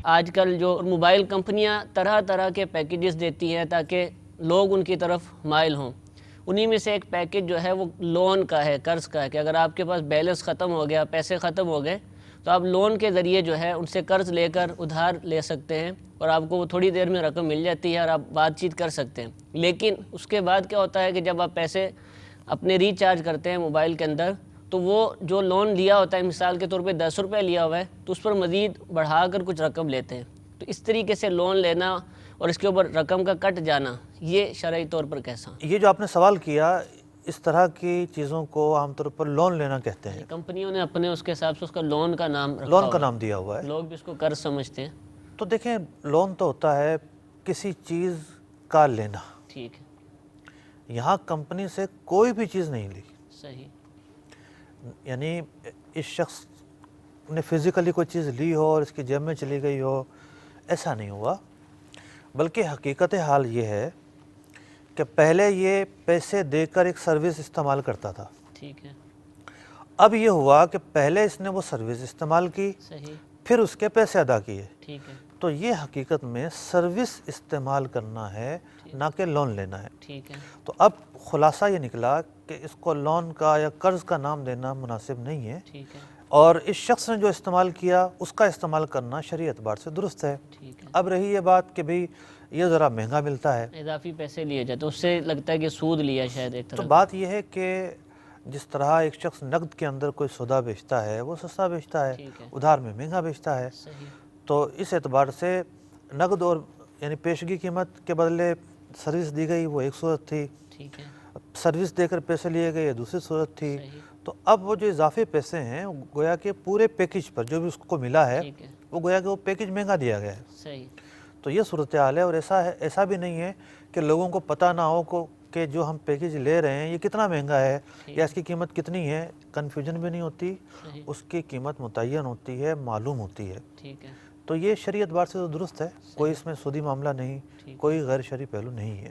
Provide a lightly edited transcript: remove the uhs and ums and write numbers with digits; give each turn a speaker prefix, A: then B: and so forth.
A: آج کل جو موبائل کمپنیاں طرح طرح کے پیکیجز دیتی ہیں تاکہ لوگ ان کی طرف مائل ہوں، انہی میں سے ایک پیکیج جو ہے وہ لون کا ہے، قرض کا ہے، کہ اگر آپ کے پاس بیلنس ختم ہو گیا، پیسے ختم ہو گئے، تو آپ لون کے ذریعے جو ہے ان سے قرض لے کر ادھار لے سکتے ہیں اور آپ کو وہ تھوڑی دیر میں رقم مل جاتی ہے اور آپ بات چیت کر سکتے ہیں۔ لیکن اس کے بعد کیا ہوتا ہے کہ جب آپ پیسے اپنے ریچارج کرتے ہیں موبائل کے اندر، تو وہ جو لون لیا ہوتا ہے، مثال کے طور پہ 10 روپے لیا ہوا ہے، تو اس پر مزید بڑھا کر کچھ رقم لیتے ہیں۔ تو اس طریقے سے لون لینا اور اس کے اوپر رقم کا کٹ جانا، یہ شرعی طور پر کیسا؟
B: یہ جو آپ نے سوال کیا، اس طرح کی چیزوں کو عام طور پر لون لینا کہتے ہیں۔
A: کمپنیوں نے اپنے اس کے حساب سے اس کا لون کا نام رکھا
B: لون کا
A: ہوا
B: نام دیا ہوا ہے۔
A: ہے، لوگ بھی اس کو قرض سمجھتے ہیں۔
B: تو دیکھیں، لون تو ہوتا ہے کسی چیز کا لینا۔
A: ٹھیک ہے،
B: یہاں کمپنی سے کوئی بھی چیز نہیں لی،
A: صحیح،
B: یعنی اس شخص نے فزیکلی کوئی چیز لی ہو اور اس کی جیب میں چلی گئی ہو، ایسا نہیں ہوا، بلکہ حقیقت حال یہ ہے کہ پہلے یہ پیسے دے کر ایک سروس استعمال کرتا تھا۔
A: ٹھیک ہے،
B: اب یہ ہوا کہ پہلے اس نے وہ سروس استعمال کی،
A: صحیح،
B: پھر اس کے پیسے ادا کیے۔
A: ٹھیک ہے،
B: تو یہ حقیقت میں سروس استعمال کرنا ہے، نہ کہ لون لینا ہے۔
A: ٹھیک ہے،
B: تو اب خلاصہ یہ نکلا کہ اس کو لون کا یا قرض کا نام دینا مناسب نہیں ہے،
A: ٹھیک ہے،
B: اور اس شخص نے جو استعمال کیا اس کا استعمال کرنا شرعی اعتبار سے درست ہے۔
A: ٹھیک ہے۔
B: اب رہی یہ بات کہ بھئی یہ ذرا مہنگا ملتا ہے،
A: اضافی پیسے لیے جاتے، اس سے لگتا ہے کہ سود لیا شاید ایک
B: تو
A: طرح
B: بات یہ ہے کہ جس طرح ایک شخص نقد کے اندر کوئی سودا بیچتا ہے وہ سستا بیچتا ہے،
A: ٹھیک ہے،
B: ادھار میں مہنگا بیچتا ہے،
A: صحیح،
B: تو اس اعتبار سے نقد اور یعنی پیشگی قیمت کے بدلے سروس دی گئی وہ ایک صورت تھی،
A: ٹھیک ہے،
B: سروس دے کر پیسے لیے گئے یہ دوسری صورت تھی۔
A: صحیح،
B: تو اب وہ جو اضافی پیسے ہیں گویا کہ پورے پیکج پر جو بھی اس کو ملا ہے
A: ٹھیک ہے،
B: وہ گویا کہ وہ پیکج مہنگا دیا گیا ہے۔
A: صحیح،
B: تو یہ صورتحال ہے، اور ایسا بھی نہیں ہے کہ لوگوں کو پتہ نہ ہو کہ جو ہم پیکج لے رہے ہیں یہ کتنا مہنگا ہے یا اس کی قیمت کتنی ہے، کنفیوژن بھی نہیں ہوتی،
A: صحیح،
B: اس کی قیمت متعین ہوتی ہے، معلوم ہوتی ہے۔
A: ٹھیک ہے،
B: تو یہ شرعی اعتبار سے تو درست ہے، کوئی اس میں سودی معاملہ نہیں،
A: ٹھیک ہے۔
B: کوئی غیر شرعی پہلو نہیں ہے۔